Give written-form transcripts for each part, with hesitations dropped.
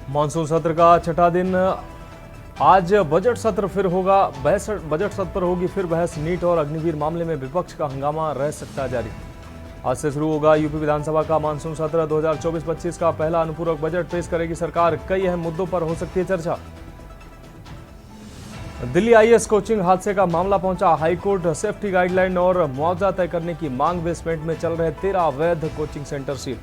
Monsoon सत्र का छठा दिन आज बजट सत्र फिर होगा। बजट सत्र पर होगी फिर बहस। नीट और अग्निवीर मामले में विपक्ष का हंगामा रह सकता है जारी। आज से शुरू होगा यूपी विधानसभा का मानसून सत्र। 2024-25 का पहला अनुपूरक बजट पेश करेगी सरकार। कई अहम मुद्दों पर हो सकती है चर्चा। दिल्ली आईएएस कोचिंग हादसे का मामला पहुंचा हाईकोर्ट। सेफ्टी गाइडलाइन और मुआवजा तय करने की मांग। बेसमेंट में चल रहे 13 अवैध coaching centre seal.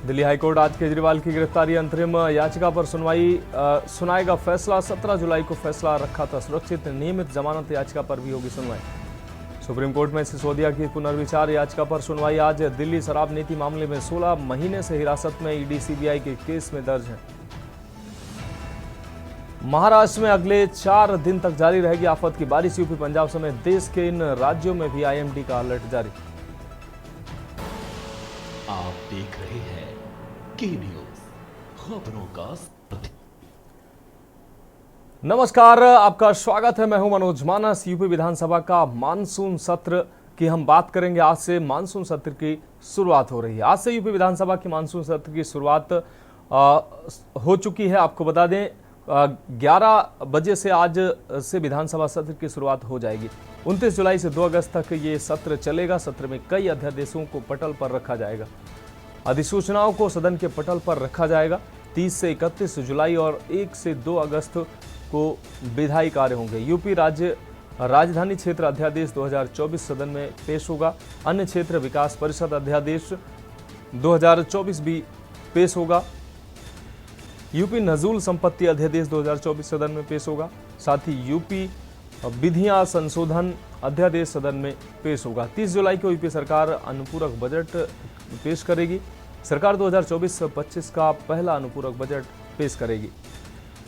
Delhi high court आज केजरीवाल की गिरफ्तारी अंतरिम याचिका पर सुनाएगा फैसला। 17 जुलाई को फैसला रखा था सुरक्षित। नियमित जमानत याचिका पर भी होगी सुनवाई। सुप्रीम कोर्ट में सिसोदिया की पुनर्विचार याचिका पर सुनवाई आज। दिल्ली शराब नीति मामले में 16 महीने से हिरासत में ईडी सीबीआई के केस में दर्ज है। महाराष्ट्र में अगले 4 दिन तक जारी रहेगी आफत की बारिश। यूपी पंजाब समेत देश के इन राज्यों में भी आईएमडी का अलर्ट जारी। आप देख रहे हैं के न्यूज, खबरों का साथी। नमस्कार, आपका स्वागत है। मैं हूं मनोज मानस। यूपी विधानसभा का मानसून सत्र की हम बात करेंगे। आज से मानसून सत्र की शुरुआत हो रही है। आज से यूपी विधानसभा की मानसून सत्र की शुरुआत हो चुकी है। आपको बता दें 11 बजे से आज से विधानसभा सत्र की शुरुआत हो जाएगी। 29 जुलाई से 2 अगस्त तक ये सत्र चलेगा। सत्र में कई अध्यादेशों को पटल पर रखा जाएगा। अधिसूचनाओं को सदन के पटल पर रखा जाएगा। 30 से 31 जुलाई और 1 से 2 अगस्त को विधायी कार्य होंगे। यूपी राज्य राजधानी क्षेत्र अध्यादेश 2024 सदन में पेश होगा। अन्य क्षेत्र विकास परिषद अध्यादेश 2024 भी पेश होगा। यूपी नजूल संपत्ति अध्यादेश 2024 सदन में पेश होगा। साथ ही यूपी विधियां संशोधन अध्यादेश सदन में पेश होगा। 30 जुलाई को यूपी सरकार अनुपूरक बजट पेश करेगी। सरकार 2024-25 का पहला अनुपूरक बजट पेश करेगी।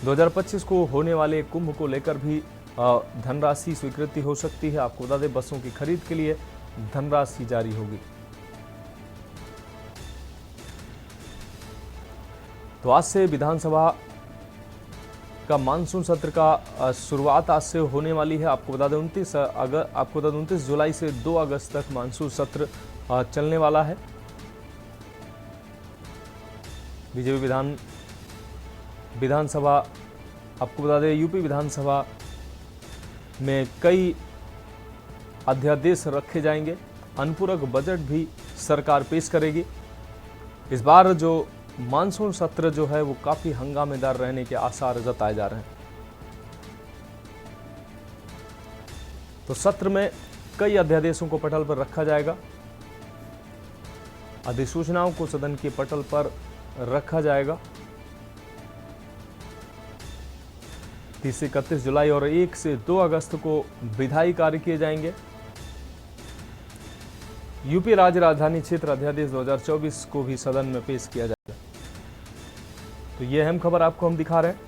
2025 को होने वाले कुंभ को लेकर भी धनराशि स्वीकृति हो सकती है। आपको बता दें बसों की खरीद के लिए धनराशि जारी होगी। तो आज से विधानसभा का मानसून सत्र का शुरुआत आज से होने वाली है। आपको बता दें 29 जुलाई से 2 अगस्त तक मानसून सत्र चलने वाला है। बीजेपी विधानसभा आपको बता दें यूपी विधानसभा में कई अध्यादेश रखे जाएंगे। अनुपूरक बजट भी सरकार पेश करेगी। इस बार जो मानसून सत्र जो है वो काफी हंगामेदार रहने के आसार जताए जा रहे हैं। तो सत्र में कई अध्यादेशों को पटल पर रखा जाएगा। अधिसूचनाओं को सदन के पटल पर रखा जाएगा। 30 से 31 जुलाई और 1 से 2 अगस्त को विधायी कार्य किए जाएंगे। यूपी राज्य राजधानी क्षेत्र अध्यादेश 2024 को भी सदन में पेश किया जाएगा। तो ये अहम खबर आपको हम दिखा रहे हैं।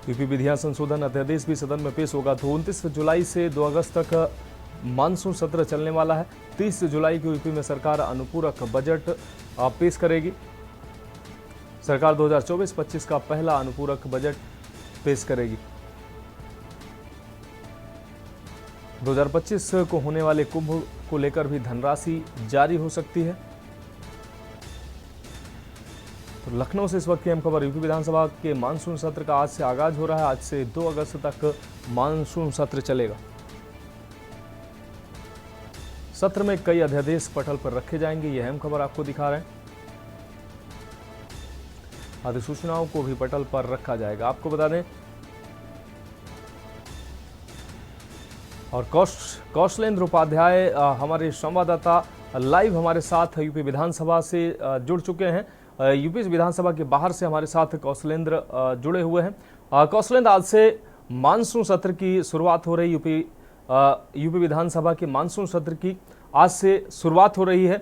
यूपी विधियां संशोधन अध्यादेश भी सदन में पेश होगा। तो 29 जुलाई से 2 अगस्त तक मानसून सत्र चलने वाला है। 30 जुलाई को यूपी में सरकार अनुपूरक बजट पेश करेगी। सरकार 2024-25 का पहला अनुपूरक बजट पेश करेगी। 2025 को होने वाले कुंभ को लेकर भी धनराशि जारी हो सकती है। तो लखनऊ से इस वक्त की अहम खबर, यूपी विधानसभा के मानसून सत्र का आज से आगाज हो रहा है। आज से 2 अगस्त तक मानसून सत्र चलेगा। सत्र में कई अध्यादेश पटल पर रखे जाएंगे, यह अहम खबर आपको दिखा रहे हैं। अधिसूचनाओं को भी पटल पर रखा जाएगा, आपको बता दें। और कौशलेंद्र उपाध्याय हमारे संवाददाता लाइव हमारे साथ यूपी विधानसभा से जुड़ चुके हैं। यूपी विधानसभा के बाहर से हमारे साथ कौशलेंद्र जुड़े हुए हैं। कौशलेंद्र, आज से मानसून सत्र की शुरुआत हो रही, यूपी विधानसभा के मानसून सत्र की आज से शुरुआत हो रही है।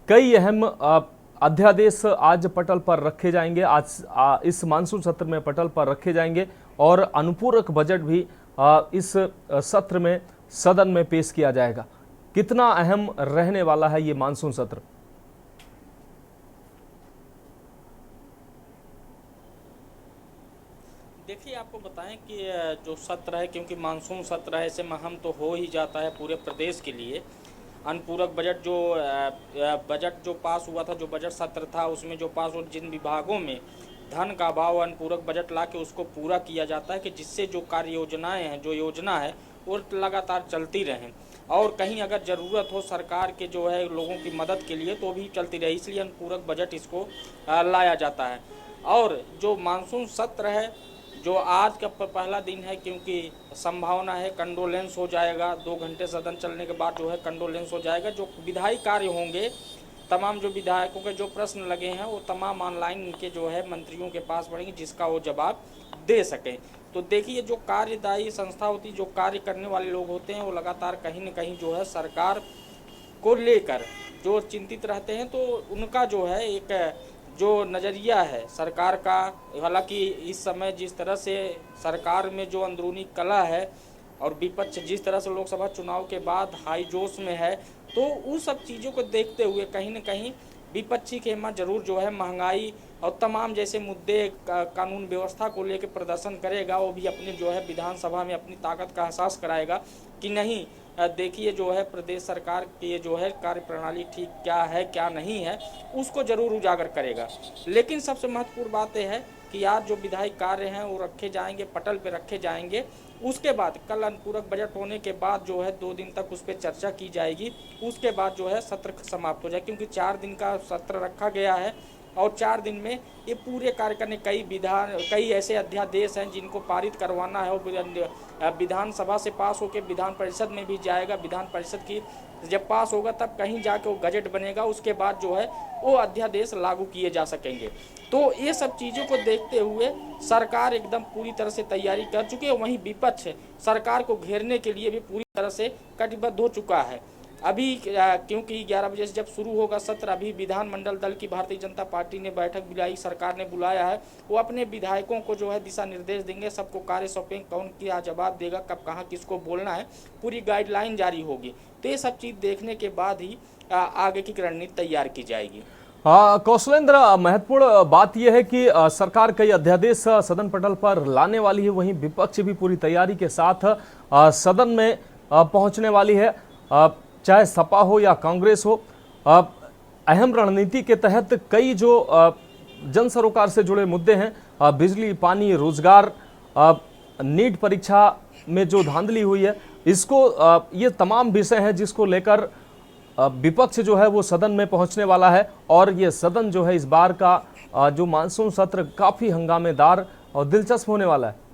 कई अहम अध्यादेश आज पटल पर रखे जाएंगे, आज इस मानसून सत्र में पटल पर रखे जाएंगे और अनुपूरक बजट भी इस सत्र में सदन में पेश किया जाएगा। कितना अहम रहने वाला है ये मानसून सत्र? देखिए, आपको बताएं कि जो सत्र है, क्योंकि मानसून सत्र है, ऐसे में हम तो हो ही जाता है पूरे प्रदेश के लिए। अनुपूरक बजट जो पास हुआ था, जो बजट सत्र था, उसमें जो पास हुआ, जिन विभागों में धन का अभाव, अनुपूरक बजट ला के उसको पूरा किया जाता है कि जिससे जो कार्य योजनाएँ हैं, जो योजना है वो लगातार चलती रहें और कहीं अगर ज़रूरत हो सरकार के जो है लोगों की मदद के लिए तो भी चलती रहे, इसलिए अनुपूरक बजट इसको लाया जाता है। और जो मानसून सत्र है, जो आज का पहला दिन है, क्योंकि संभावना है कंडोलेंस हो जाएगा, 2 घंटे सदन चलने के बाद जो है कंडोलेंस हो जाएगा। जो विधायी कार्य होंगे, तमाम जो विधायकों के जो प्रश्न लगे हैं वो तमाम ऑनलाइन उनके जो है मंत्रियों के पास पड़ेंगे, जिसका वो जवाब दे सकें। तो देखिए, जो कार्यदायी संस्था होती है, जो कार्य करने वाले लोग होते हैं, वो लगातार कहीं न कहीं जो है सरकार को लेकर जो चिंतित रहते हैं। तो उनका जो है एक जो नज़रिया है सरकार का, हालांकि इस समय जिस तरह से सरकार में जो अंदरूनी कलह है और विपक्ष जिस तरह से लोकसभा चुनाव के बाद हाई जोश में है, तो उन सब चीज़ों को देखते हुए कहीं न कहीं विपक्षी खेमा जरूर जो है महंगाई और तमाम जैसे मुद्दे, कानून व्यवस्था को लेकर प्रदर्शन करेगा। वो भी अपनी जो है विधानसभा में अपनी ताकत का एहसास कराएगा कि नहीं, देखिए जो है प्रदेश सरकार की जो है कार्यप्रणाली ठीक क्या है क्या नहीं है, उसको जरूर उजागर करेगा। लेकिन सबसे महत्वपूर्ण बात यह है कि आज जो विधायी कार्य हैं वो रखे जाएंगे, पटल पे रखे जाएंगे। उसके बाद कल अनुपूरक बजट होने के बाद जो है 2 दिन तक उस पर चर्चा की जाएगी। उसके बाद जो है सत्र समाप्त हो जाए, क्योंकि 4 दिन का सत्र रखा गया है और 4 दिन में ये पूरे कार्य करने कई ऐसे अध्यादेश हैं जिनको पारित करवाना है और विधानसभा से पास होकर विधान परिषद में भी जाएगा। विधान परिषद की जब पास होगा तब कहीं जाके वो गजट बनेगा, उसके बाद जो है वो अध्यादेश लागू किए जा सकेंगे। तो ये सब चीज़ों को देखते हुए सरकार एकदम पूरी तरह से तैयारी कर चुकी है। वहीं विपक्ष सरकार को घेरने के लिए भी पूरी तरह से कटिबद्ध हो चुका है। अभी क्योंकि 11 बजे से जब शुरू होगा सत्र, अभी विधानमंडल दल की भारतीय जनता पार्टी ने बैठक बुलाई, सरकार ने बुलाया है। वो अपने विधायकों को जो है दिशा निर्देश देंगे, सबको कार्य सौंपेंगे, कौन क्या जवाब देगा, कब कहाँ किसको बोलना है, पूरी गाइडलाइन जारी होगी। तो ये सब चीज़ देखने के बाद ही आगे की रणनीति तैयार की जाएगी। कौशलेंद्र, महत्वपूर्ण बात यह है कि सरकार कई अध्यादेश सदन पटल पर लाने वाली है, वहीं विपक्ष भी पूरी तैयारी के साथ सदन में पहुंचने वाली है, चाहे सपा हो या कांग्रेस हो। अहम रणनीति के तहत कई जो जन सरोकार से जुड़े मुद्दे हैं, बिजली, पानी, रोजगार, नीट परीक्षा में जो धांधली हुई है, इसको ये तमाम विषय हैं जिसको लेकर विपक्ष जो है वो सदन में पहुंचने वाला है। और ये सदन जो है इस बार का जो मानसून सत्र काफी हंगामेदार और दिलचस्प होने वाला है।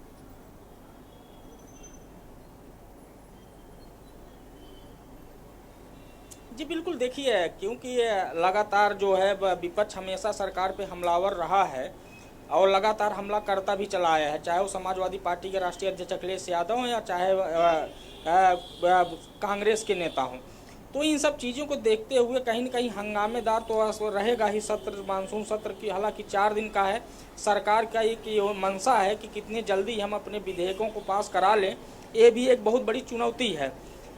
जी बिल्कुल, देखिए क्योंकि लगातार जो है विपक्ष हमेशा सरकार पे हमलावर रहा है और लगातार हमला करता भी चला आया है, चाहे वो समाजवादी पार्टी के राष्ट्रीय अध्यक्ष अखिलेश यादव हों या चाहे कांग्रेस के नेता हों। तो इन सब चीज़ों को देखते हुए कहीं न कहीं हंगामेदार तो रहेगा ही सत्र, मानसून सत्र की। हालांकि 4 दिन का है, सरकार का एक मंशा है कि कितने जल्दी हम अपने विधेयकों को पास करा लें, ये भी एक बहुत बड़ी चुनौती है।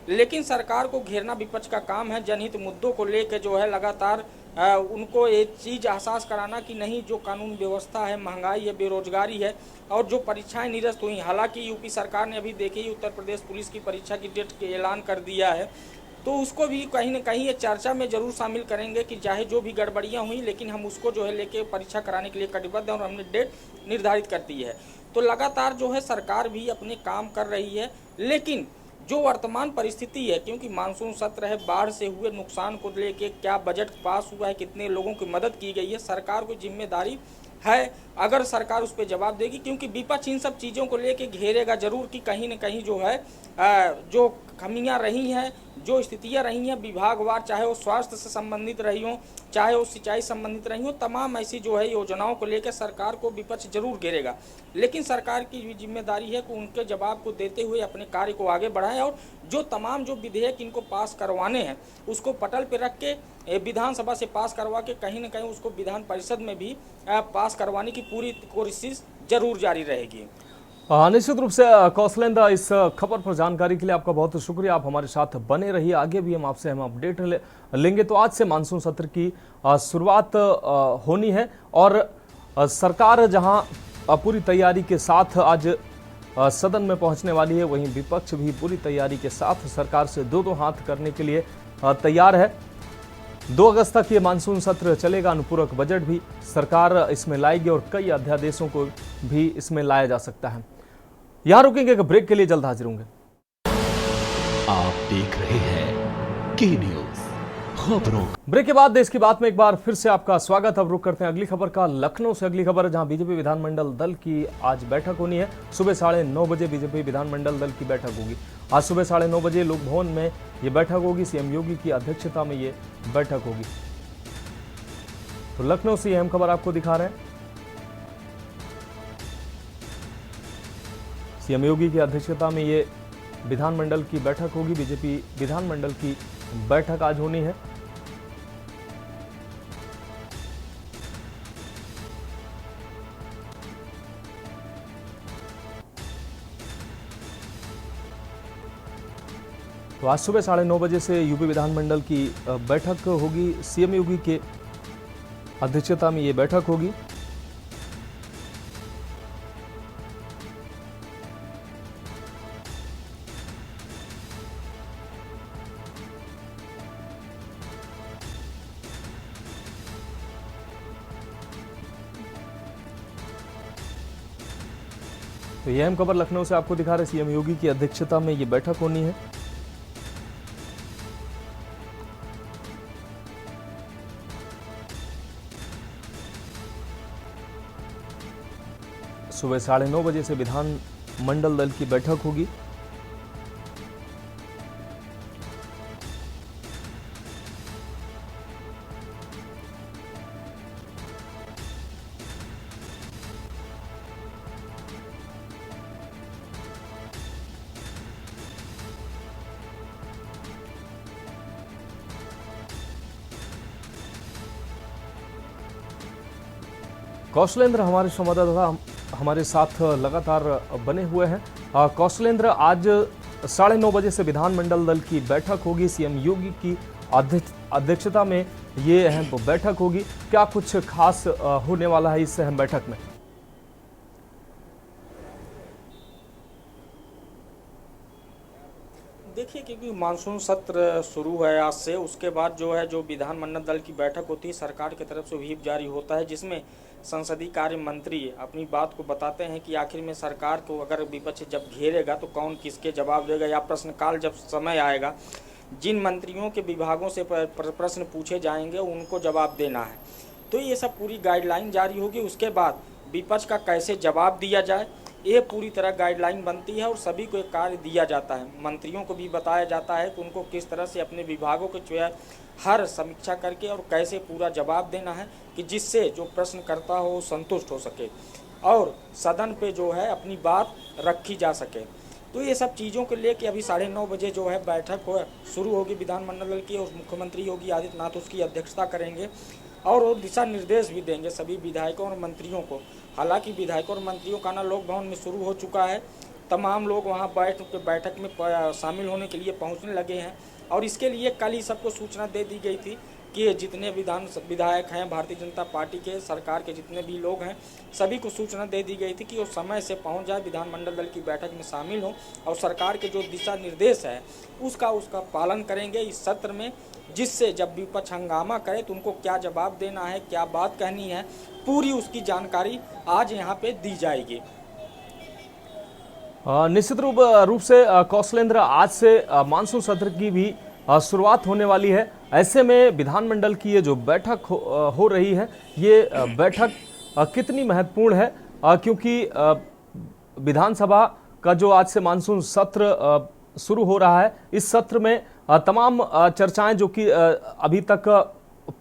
लेकिन सरकार को घेरना विपक्ष का काम है। जनहित मुद्दों को लेकर जो है लगातार उनको एक चीज़ एहसास कराना कि नहीं, जो कानून व्यवस्था है, महंगाई है, बेरोजगारी है और जो परीक्षाएं निरस्त हुई। हालांकि यूपी सरकार ने अभी देखी उत्तर प्रदेश पुलिस की परीक्षा की डेट के ऐलान कर दिया है, तो उसको भी कहीं ना कहीं ये चर्चा में जरूर शामिल करेंगे कि चाहे जो भी गड़बड़ियां हुई, लेकिन हम उसको जो है लेके परीक्षा कराने के लिए कटिबद्ध हैं और हमने डेट निर्धारित कर दी है। तो लगातार जो है सरकार भी अपने काम कर रही है, लेकिन जो वर्तमान परिस्थिति है, क्योंकि मानसून सत्र है, बाढ़ से हुए नुकसान को लेके क्या बजट पास हुआ है, कितने लोगों की मदद की गई है, सरकार को जिम्मेदारी है अगर सरकार उस पर जवाब देगी, क्योंकि विपक्ष इन सब चीज़ों को लेके घेरेगा जरूर कि कहीं न कहीं जो है जो कमियां रही हैं, जो स्थितियां रही हैं विभागवार, चाहे वो स्वास्थ्य से संबंधित रही हो, चाहे वो सिंचाई संबंधित रही हो, तमाम ऐसी जो है योजनाओं को लेकर सरकार को विपक्ष जरूर घेरेगा। लेकिन सरकार की भी जिम्मेदारी है कि उनके जवाब को देते हुए अपने कार्य को आगे बढ़ाएं और जो तमाम जो विधेयक इनको पास करवाने हैं उसको पटल पर रख के विधानसभा से पास करवा के कहीं न कहीं उसको विधान परिषद में भी पास करवाने की पूरी कोशिश जरूर जारी रहेगी। निश्चित रूप से कौशलेंद्र, इस खबर पर जानकारी के लिए आपका बहुत शुक्रिया। आप हमारे साथ बने रहिए, आगे भी हम आपसे अपडेट लेंगे। तो आज से मानसून सत्र की शुरुआत होनी है और सरकार जहां पूरी तैयारी के साथ आज सदन में पहुंचने वाली है, वहीं विपक्ष भी पूरी तैयारी के साथ सरकार से दो हाथ करने के लिए तैयार है। 2 अगस्त तक ये मानसून सत्र चलेगा। अनुपूरक बजट भी सरकार इसमें लाएगी और कई अध्यादेशों को भी इसमें लाया जा सकता है। यहां रुकेंगे, एक ब्रेक के लिए, जल्द हाजिर होंगे। आप देख रहे हैं के न्यूज खबरों। ब्रेक के बाद देश की बात में एक बार फिर से आपका स्वागत। अब रुक करते हैं अगली खबर का। लखनऊ से अगली खबर, जहां बीजेपी विधानमंडल दल की आज बैठक होनी है। सुबह 9:30 बजे बीजेपी विधानमंडल दल की बैठक होगी। आज सुबह 9:30 बजे लोक भवन में ये बैठक होगी। सीएम योगी की अध्यक्षता में ये बैठक होगी। तो लखनऊ से अहम खबर आपको दिखा रहे हैं। सीएम योगी की अध्यक्षता में ये विधानमंडल की बैठक होगी। बीजेपी विधानमंडल की बैठक आज होनी है। तो आज सुबह 9:30 बजे से यूपी विधानमंडल की बैठक होगी। सीएम योगी के अध्यक्षता में ये बैठक होगी। तो यह अहम खबर लखनऊ से आपको दिखा रहे। सीएम योगी की अध्यक्षता में ये बैठक होनी है। सुबह 9:30 बजे से विधानमंडल दल की बैठक होगी। कौशलेंद्र हमारे संवाददाता हमारे साथ लगातार बने हुए हैं। कौशलेंद्र, आज 9:30 बजे से विधानमंडल दल की बैठक होगी। सीएम योगी की अध्यक्षता में ये अहम बैठक होगी। क्या कुछ खास होने वाला है इस अहम बैठक में? देखिए, क्योंकि मानसून सत्र शुरू है आज से, उसके बाद जो है जो विधानमंडल दल की बैठक होती है, सरकार की तरफ से व्हीप जारी होता है, जिसमें संसदीय कार्य मंत्री अपनी बात को बताते हैं कि आखिर में सरकार को अगर विपक्ष जब घेरेगा तो कौन किसके जवाब देगा, या प्रश्नकाल जब समय आएगा जिन मंत्रियों के विभागों से प्रश्न पूछे जाएंगे उनको जवाब देना है। तो ये सब पूरी गाइडलाइन जारी होगी। उसके बाद विपक्ष का कैसे जवाब दिया जाए, ये पूरी तरह गाइडलाइन बनती है और सभी को एक कार्य दिया जाता है। मंत्रियों को भी बताया जाता है कि उनको किस तरह से अपने विभागों को जो है हर समीक्षा करके और कैसे पूरा जवाब देना है कि जिससे जो प्रश्न करता हो संतुष्ट हो सके और सदन पे जो है अपनी बात रखी जा सके। तो ये सब चीज़ों को लेके अभी 9:30 बजे जो है बैठक शुरू होगी विधानमंडल की, और मुख्यमंत्री योगी आदित्यनाथ उसकी अध्यक्षता करेंगे और वो दिशा निर्देश भी देंगे सभी विधायकों और मंत्रियों को। हालांकि विधायकों और मंत्रियों का लोक भवन में शुरू हो चुका है। तमाम लोग वहां बैठक में शामिल होने के लिए पहुंचने लगे हैं और इसके लिए कल ही सबको सूचना दे दी गई थी के जितने विधायक हैं भारतीय जनता पार्टी के, सरकार के जितने भी लोग हैं, सभी को सूचना दे दी गई थी कि वो समय से पहुंच जाए, विधानमंडल दल की बैठक में शामिल हों और सरकार के जो दिशा निर्देश है उसका पालन करेंगे इस सत्र में, जिससे जब विपक्ष हंगामा करे तो उनको क्या जवाब देना है, क्या बात कहनी है, पूरी उसकी जानकारी आज यहाँ पे दी जाएगी। निश्चित रूप से कौशलेंद्र, आज से मानसून सत्र की भी शुरुआत होने वाली है। ऐसे में विधानमंडल की ये जो बैठक हो रही है, ये बैठक कितनी महत्वपूर्ण है, क्योंकि विधानसभा का जो आज से मानसून सत्र शुरू हो रहा है, इस सत्र में तमाम चर्चाएं जो कि अभी तक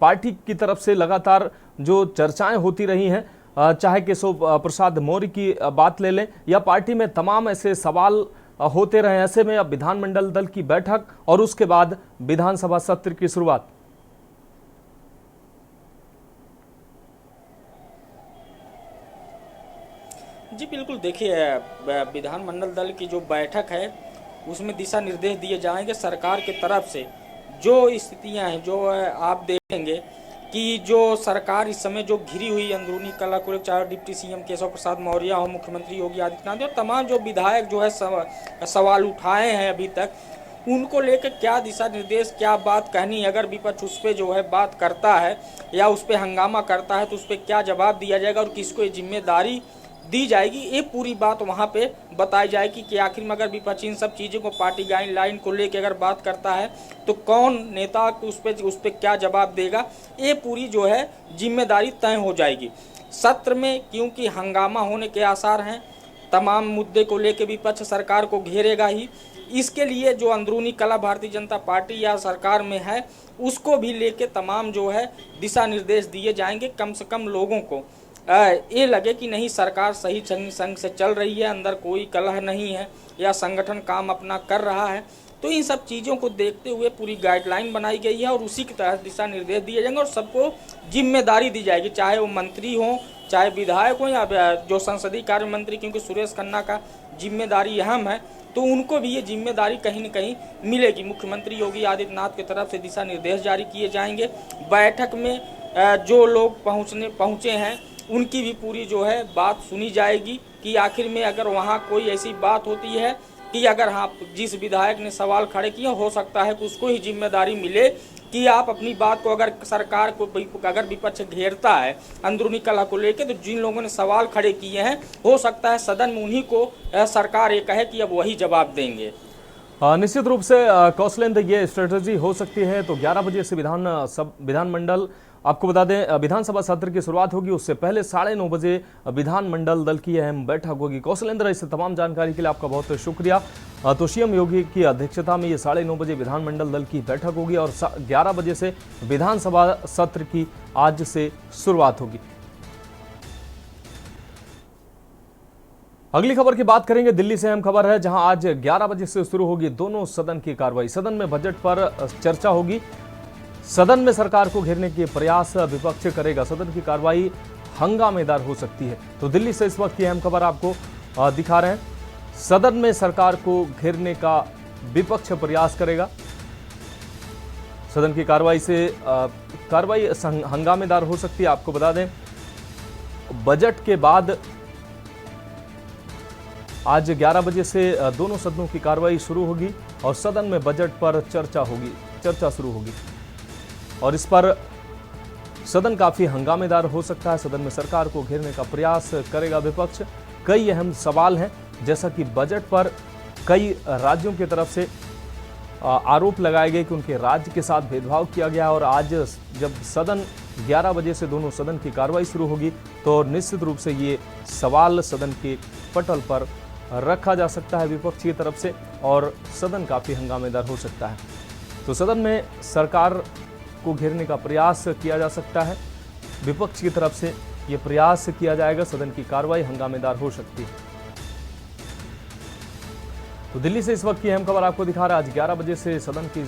पार्टी की तरफ से लगातार जो चर्चाएं होती रही हैं, चाहे केशव प्रसाद मौर्य की बात ले लें या पार्टी में तमाम ऐसे सवाल होते रहे। ऐसे में अब विधानमंडल दल की बैठक और उसके बाद विधानसभा सत्र की शुरुआत। जी बिल्कुल, देखिए विधानमंडल दल की जो बैठक है उसमें दिशा निर्देश दिए जाएंगे सरकार की तरफ से। जो स्थितियां हैं, जो आप देखेंगे कि जो सरकार इस समय जो घिरी हुई अंदरूनी कलह को, चाहे डिप्टी सीएम केशव प्रसाद मौर्य हो, मुख्यमंत्री योगी आदित्यनाथ और तमाम जो विधायक जो है सवाल उठाए हैं अभी तक, उनको लेकर क्या दिशा निर्देश, क्या बात कहनी है, अगर विपक्ष उस पर जो है बात करता है या उस पर हंगामा करता है तो उस पर क्या जवाब दिया जाएगा और किसको ये जिम्मेदारी दी जाएगी, ये पूरी बात वहाँ पे बताई जाएगी कि आखिर में अगर विपक्ष इन सब चीज़ों को, पार्टी गाइडलाइन को लेकर अगर बात करता है तो कौन नेता उस पर क्या जवाब देगा, ये पूरी जो है जिम्मेदारी तय हो जाएगी सत्र में। क्योंकि हंगामा होने के आसार हैं, तमाम मुद्दे को लेकर विपक्ष सरकार को घेरेगा ही। इसके लिए जो अंदरूनी कलह भारतीय जनता पार्टी या सरकार में है उसको भी लेके तमाम जो है दिशा निर्देश दिए जाएंगे। कम से कम लोगों को ये लगे कि नहीं, सरकार सही संग से चल रही है, अंदर कोई कलह नहीं है या संगठन काम अपना कर रहा है। तो इन सब चीज़ों को देखते हुए पूरी गाइडलाइन बनाई गई है और उसी की तहत दिशा निर्देश दिए जाएंगे और सबको जिम्मेदारी दी जाएगी, चाहे वो मंत्री हों, चाहे विधायक हों या जो संसदीय कार्य मंत्री, क्योंकि सुरेश खन्ना का जिम्मेदारी अहम है तो उनको भी ये जिम्मेदारी कहीं न कहीं मिलेगी। मुख्यमंत्री योगी आदित्यनाथ की तरफ से दिशा निर्देश जारी किए जाएंगे। बैठक में जो लोग पहुँचे हैं उनकी भी पूरी जो है बात सुनी जाएगी कि आखिर में अगर वहाँ कोई ऐसी बात होती है कि अगर हाँ जिस विधायक ने सवाल खड़े किए, हो सकता है कि उसको ही जिम्मेदारी मिले कि आप अपनी बात को, अगर सरकार को अगर विपक्ष घेरता है अंदरूनी कलह को लेकर, तो जिन लोगों ने सवाल खड़े किए हैं हो सकता है सदन में उन्हीं को सरकार ये कहे कि अब वही जवाब देंगे। निश्चित रूप से कौशलेंद्र, ये स्ट्रेटजी हो सकती है। तो 11 बजे से विधानमंडल, आपको बता दें विधानसभा सत्र की शुरुआत होगी, उससे पहले 9:30 बजे विधानमंडल दल की अहम बैठक होगी। कौशलेंद्र, इस तमाम जानकारी के लिए आपका बहुत शुक्रिया। तो सीएम योगी की अध्यक्षता में ये 9:30 बजे विधानमंडल दल की बैठक होगी और 11 बजे से विधानसभा सत्र की आज से शुरुआत होगी। अगली खबर की बात करेंगे। दिल्ली से अहम खबर है, जहां आज 11 बजे से शुरू होगी दोनों सदन की कार्रवाई। सदन में बजट पर चर्चा होगी। सदन में सरकार को घेरने के प्रयास विपक्ष करेगा। सदन की कार्रवाई हंगामेदार हो सकती है। तो दिल्ली से इस वक्त की अहम खबर आपको दिखा रहे हैं। सदन में सरकार को घेरने का विपक्ष प्रयास करेगा। सदन की कार्रवाई हंगामेदार हो सकती है। आपको बता दें बजट के बाद आज 11 बजे से दोनों सदनों की कार्रवाई शुरू होगी और सदन में बजट पर चर्चा शुरू होगी और इस पर सदन काफी हंगामेदार हो सकता है। सदन में सरकार को घेरने का प्रयास करेगा विपक्ष। कई अहम सवाल हैं, जैसा कि बजट पर कई राज्यों की तरफ से आरोप लगाए गए कि उनके राज्य के साथ भेदभाव किया गया और आज जब सदन 11 बजे से दोनों सदन की कार्रवाई शुरू होगी तो निश्चित रूप से ये सवाल सदन के पटल पर रखा जा सकता है विपक्ष की तरफ से और सदन काफी हंगामेदार हो सकता है। तो सदन में सरकार को घेरने का प्रयास किया जा सकता है। विपक्ष की तरफ से यह प्रयास किया जाएगा। सदन की कार्रवाई हंगामेदार हो सकती है। तो दिल्ली से इस वक्त की अहम खबर आपको दिखा रहा है। आज 11 बजे से सदन की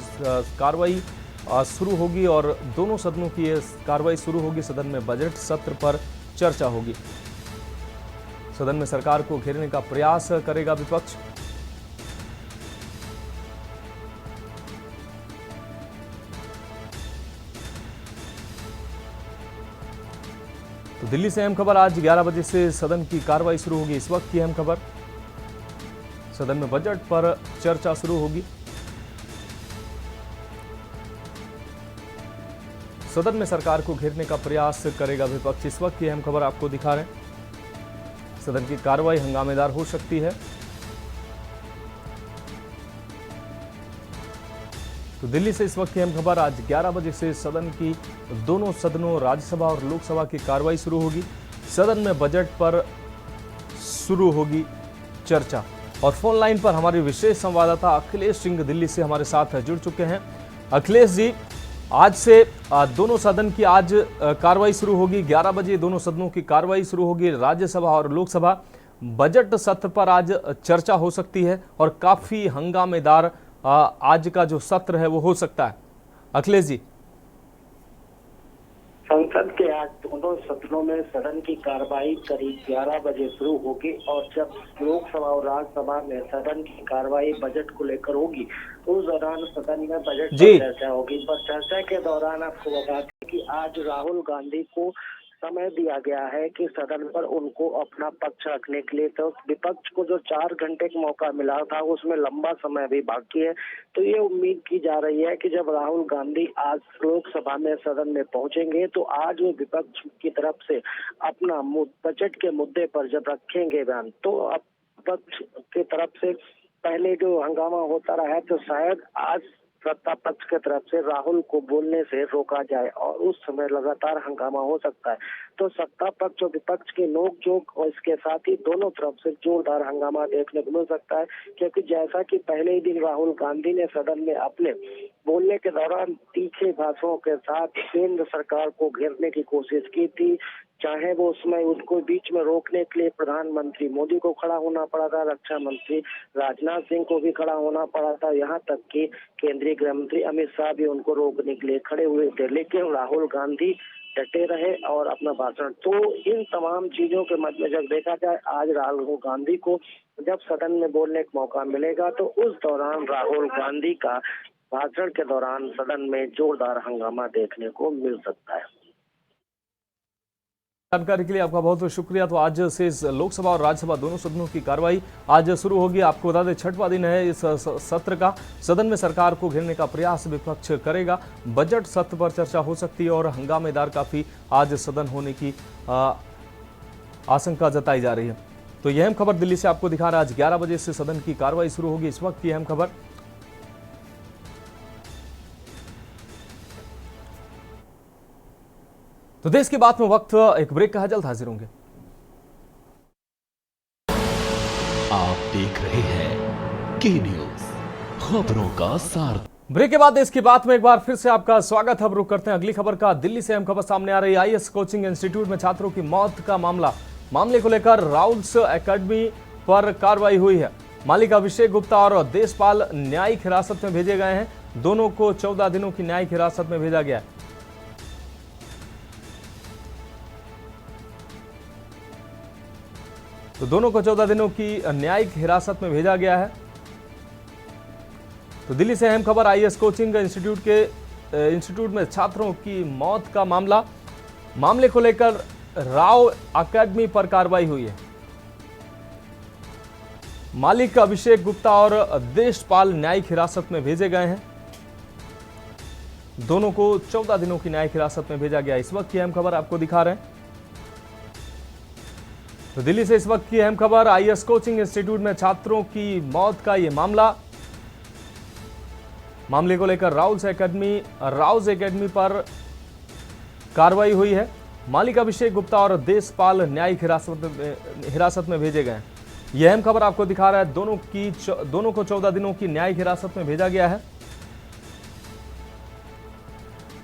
कार्रवाई शुरू होगी और दोनों सदनों की कार्रवाई शुरू होगी। सदन में बजट सत्र पर चर्चा होगी। सदन में सरकार को घेरने का प्रयास करेगा विपक्ष। तो दिल्ली से अहम खबर, आज 11 बजे से सदन की कार्रवाई शुरू होगी। इस वक्त की अहम खबर, सदन में बजट पर चर्चा शुरू होगी। सदन में सरकार को घेरने का प्रयास करेगा विपक्ष। इस वक्त की अहम खबर आपको दिखा रहे हैं। सदन की कार्रवाई हंगामेदार हो सकती है। तो दिल्ली से इस वक्त की अहम खबर, आज 11 बजे से सदन की दोनों सदनों राज्यसभा और लोकसभा की कार्रवाई शुरू होगी। सदन में बजट पर शुरू होगी चर्चा। और फोन लाइन पर हमारे विशेष संवाददाता अखिलेश सिंह दिल्ली से हमारे साथ जुड़ चुके हैं। अखिलेश जी, आज से दोनों सदन की आज कार्रवाई शुरू होगी। 11 बजे दोनों सदनों की कार्रवाई शुरू होगी, राज्यसभा और लोकसभा। बजट सत्र पर आज चर्चा हो सकती है और काफी हंगामेदार आज का जो सत्र है वो हो सकता है। अखिलेश जी, संसद के आज दोनों सदनों में सदन की कार्रवाई करीब 11 बजे शुरू होगी और जब लोकसभा और राज्यसभा में सदन की कार्रवाई बजट को लेकर होगी तो उस दौरान सदन में बजट पर चर्चा होगी। पर चर्चा के दौरान आपको बता दें कि आज राहुल गांधी को समय दिया गया है कि सदन पर उनको अपना पक्ष रखने के लिए। तो विपक्ष को जो 4 घंटे का मौका मिला था उसमें लंबा समय भी बाकी है। तो ये उम्मीद की जा रही है कि जब राहुल गांधी आज लोकसभा में सदन में पहुंचेंगे तो आज वो विपक्ष की तरफ से अपना बजट के मुद्दे पर जब रखेंगे बयान, तो अब विपक्ष की तरफ से पहले जो हंगामा होता रहा है तो शायद आज सत्ता पक्ष की तरफ से राहुल को बोलने से रोका जाए और उस समय लगातार हंगामा हो सकता है। तो सत्ता पक्ष और विपक्ष की नोकझोंक और इसके साथ ही दोनों तरफ से जोरदार हंगामा देखने को मिल सकता है, क्योंकि जैसा कि पहले ही दिन राहुल गांधी ने सदन में अपने बोलने के दौरान तीखे भाषणों के साथ केंद्र सरकार को घेरने की कोशिश की थी। चाहे वो उसमें उनको बीच में रोकने के लिए प्रधानमंत्री मोदी को खड़ा होना पड़ा था, रक्षा मंत्री राजनाथ सिंह को भी खड़ा होना पड़ा था, यहाँ तक कि केंद्रीय गृह मंत्री अमित शाह भी उनको रोकने के लिए खड़े हुए थे। लेकिन राहुल गांधी डटे रहे और अपना भाषण। तो इन तमाम चीजों के मध्य में जब देखा जाए आज राहुल गांधी को जब सदन में बोलने का मौका मिलेगा तो उस दौरान राहुल गांधी का भाषण के दौरान सदन में जोरदार हंगामा देखने को मिल सकता है। जानकारी के लिए आपका बहुत बहुत शुक्रिया। तो आज से लोकसभा और राज्यसभा दोनों सदनों की कार्रवाई आज शुरू होगी। आपको बता दें, छठवां दिन है इस सत्र का। सदन में सरकार को घेरने का प्रयास विपक्ष करेगा। बजट सत्र पर चर्चा हो सकती है और हंगामेदार काफी आज सदन होने की आशंका जताई जा रही है। तो यह अहम खबर दिल्ली से आपको दिखा रहा है। आज 11 बजे से सदन की कार्रवाई शुरू होगी। इस वक्त की अहम खबर। तो देश की बात में वक्त एक ब्रेक का है, जल्द हाजिर होंगे। आप देख रहे हैं के न्यूज, खबरों का सार। ब्रेक के बाद देश की बात में एक बार फिर से आपका स्वागत है। रुक करते हैं अगली खबर का। दिल्ली से अहम खबर सामने आ रही है। आईएएस कोचिंग इंस्टीट्यूट में छात्रों की मौत का मामले को लेकर राउल्स एकेडमी पर कार्रवाई हुई है। मालिक अभिषेक गुप्ता और देशपाल न्यायिक हिरासत में भेजे गए हैं। दोनों को 14 दिनों की न्यायिक हिरासत में भेजा गया है। तो दोनों को 14 दिनों की न्यायिक हिरासत में भेजा गया है। तो दिल्ली से अहम खबर। आईएएस कोचिंग इंस्टीट्यूट में छात्रों की मौत का मामले को लेकर राव एकेडमी पर कार्रवाई हुई है। मालिक अभिषेक गुप्ता और देशपाल न्यायिक हिरासत में भेजे गए हैं। दोनों को 14 दिनों की न्यायिक हिरासत में भेजा गया। इस वक्त की अहम खबर आपको दिखा रहे हैं। तो दिल्ली से इस वक्त की अहम खबर। आईएएस कोचिंग इंस्टीट्यूट में छात्रों की मौत का यह मामले को लेकर राउस एकेडमी पर कार्रवाई हुई है। मालिक अभिषेक गुप्ता और देशपाल न्यायिक हिरासत में भेजे गए। यह अहम खबर आपको दिखा रहा है। दोनों को 14 दिनों की न्यायिक हिरासत में भेजा गया है।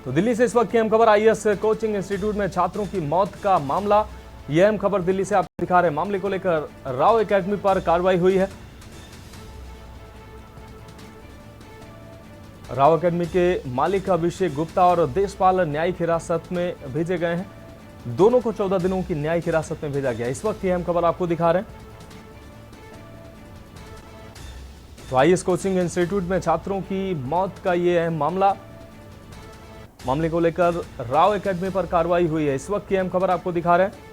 तो दिल्ली से इस वक्त की अहम खबर। आईएएस कोचिंग इंस्टीट्यूट में छात्रों की मौत का मामला, यह अहम खबर दिल्ली से आपको दिखा रहे हैं। मामले को लेकर राव एकेडमी पर कार्रवाई हुई है। राव एकेडमी के मालिक अभिषेक गुप्ता और देशपाल न्यायिक हिरासत में भेजे गए हैं। दोनों को 14 दिनों की न्यायिक हिरासत में भेजा गया। इस वक्त यह अहम खबर आपको दिखा रहे हैं। तो आईएएस कोचिंग इंस्टीट्यूट में छात्रों की मौत का यह अहम मामला, मामले को लेकर राव एकेडमी पर कार्रवाई हुई है। इस वक्त की अहम खबर आपको दिखा रहे हैं।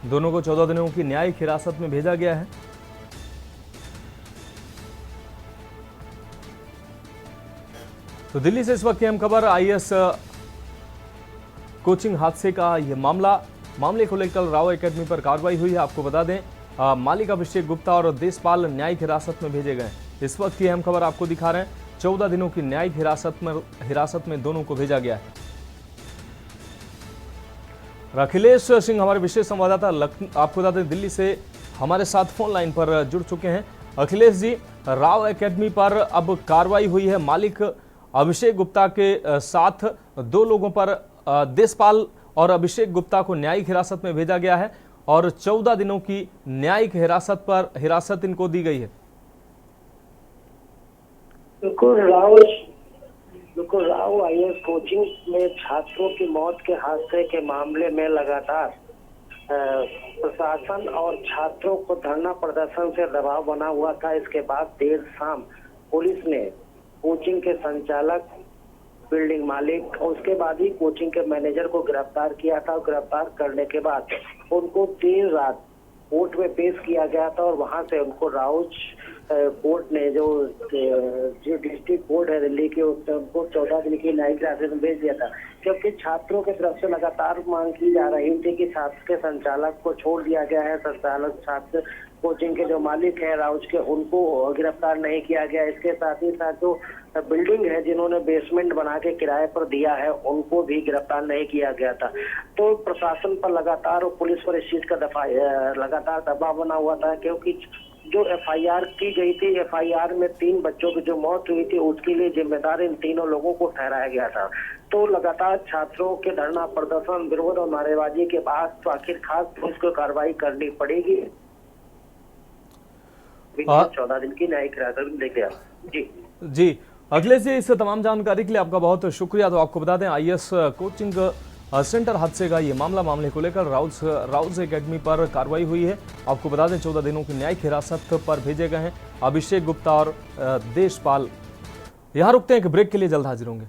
दोनों को 14 दिनों की न्यायिक हिरासत में भेजा गया है। तो दिल्ली से इस वक्त की अहम खबर, आईएएस कोचिंग हादसे का यह मामले को लेकर राव एकेडमी पर कार्रवाई हुई है। आपको बता दें मालिक अभिषेक गुप्ता और देशपाल न्यायिक हिरासत में भेजे गए। इस वक्त की अहम खबर आपको दिखा रहे हैं। 14 दिनों की न्यायिक हिरासत में दोनों को भेजा गया है। अखिलेश सिंह हमारे विशेष संवाददाता आपको बता दें दिल्ली से हमारे साथ फोन लाइन पर जुड़ चुके हैं। अखिलेश जी, राव एकेडमी पर अब कार्रवाई हुई है। मालिक अभिषेक गुप्ता के साथ दो लोगों पर देशपाल और अभिषेक गुप्ता को न्यायिक हिरासत में भेजा गया है और 14 दिनों की न्यायिक हिरासत इनको दी गई है। बिल्कुल राव आईएएस कोचिंग में छात्रों की मौत के हादसे के मामले में लगातार प्रशासन और छात्रों को धरना प्रदर्शन से दबाव बना हुआ था। इसके बाद देर शाम पुलिस ने कोचिंग के संचालक, बिल्डिंग मालिक और उसके बाद ही कोचिंग के मैनेजर को गिरफ्तार किया था। गिरफ्तार करने के बाद उनको देर रात कोर्ट में पेश किया गया था और वहां से उनको राउज कोर्ट ने जो डिस्ट्रिक्ट कोर्ट है दिल्ली की, उसने उनको 14 दिन की न्यायिक हिरासत में भेज दिया था, क्योंकि छात्रों की तरफ से लगातार मांग की जा रही थी कि छात्र के संचालक को छोड़ दिया गया है। संचालक छात्र कोचिंग के जो मालिक है राउज के, उनको गिरफ्तार नहीं किया गया। इसके साथ ही साथ जो बिल्डिंग है जिन्होंने बेसमेंट बना के किराए पर दिया है, उनको भी गिरफ्तार नहीं किया गया था। तो प्रशासन पर लगातार और पुलिस पर इस चीज का लगातार दबाव बना हुआ था, क्योंकि जो एफआईआर की गई थी, एफआईआर में 3 बच्चों की जो मौत हुई थी उसके लिए जिम्मेदार इन तीनों लोगों को ठहराया गया था। तो लगातार छात्रों के धरना प्रदर्शन, विरोध और नारेबाजी के बाद तो आखिरकार पुलिस को कार्रवाई करनी पड़ेगी। 14 दिन की न्यायिक हिरासत में गया। जी अखिलेश जी, इस तमाम जानकारी के लिए आपका बहुत शुक्रिया। तो आपको बता दें आईएएस कोचिंग सेंटर हादसे का ये मामले को लेकर राउज एकेडमी पर कार्रवाई हुई है। आपको बता दें 14 दिनों की न्यायिक हिरासत पर भेजे गए हैं अभिषेक गुप्ता और देशपाल। यहां रुकते हैं, एक ब्रेक के लिए जल्द हाजिर होंगे।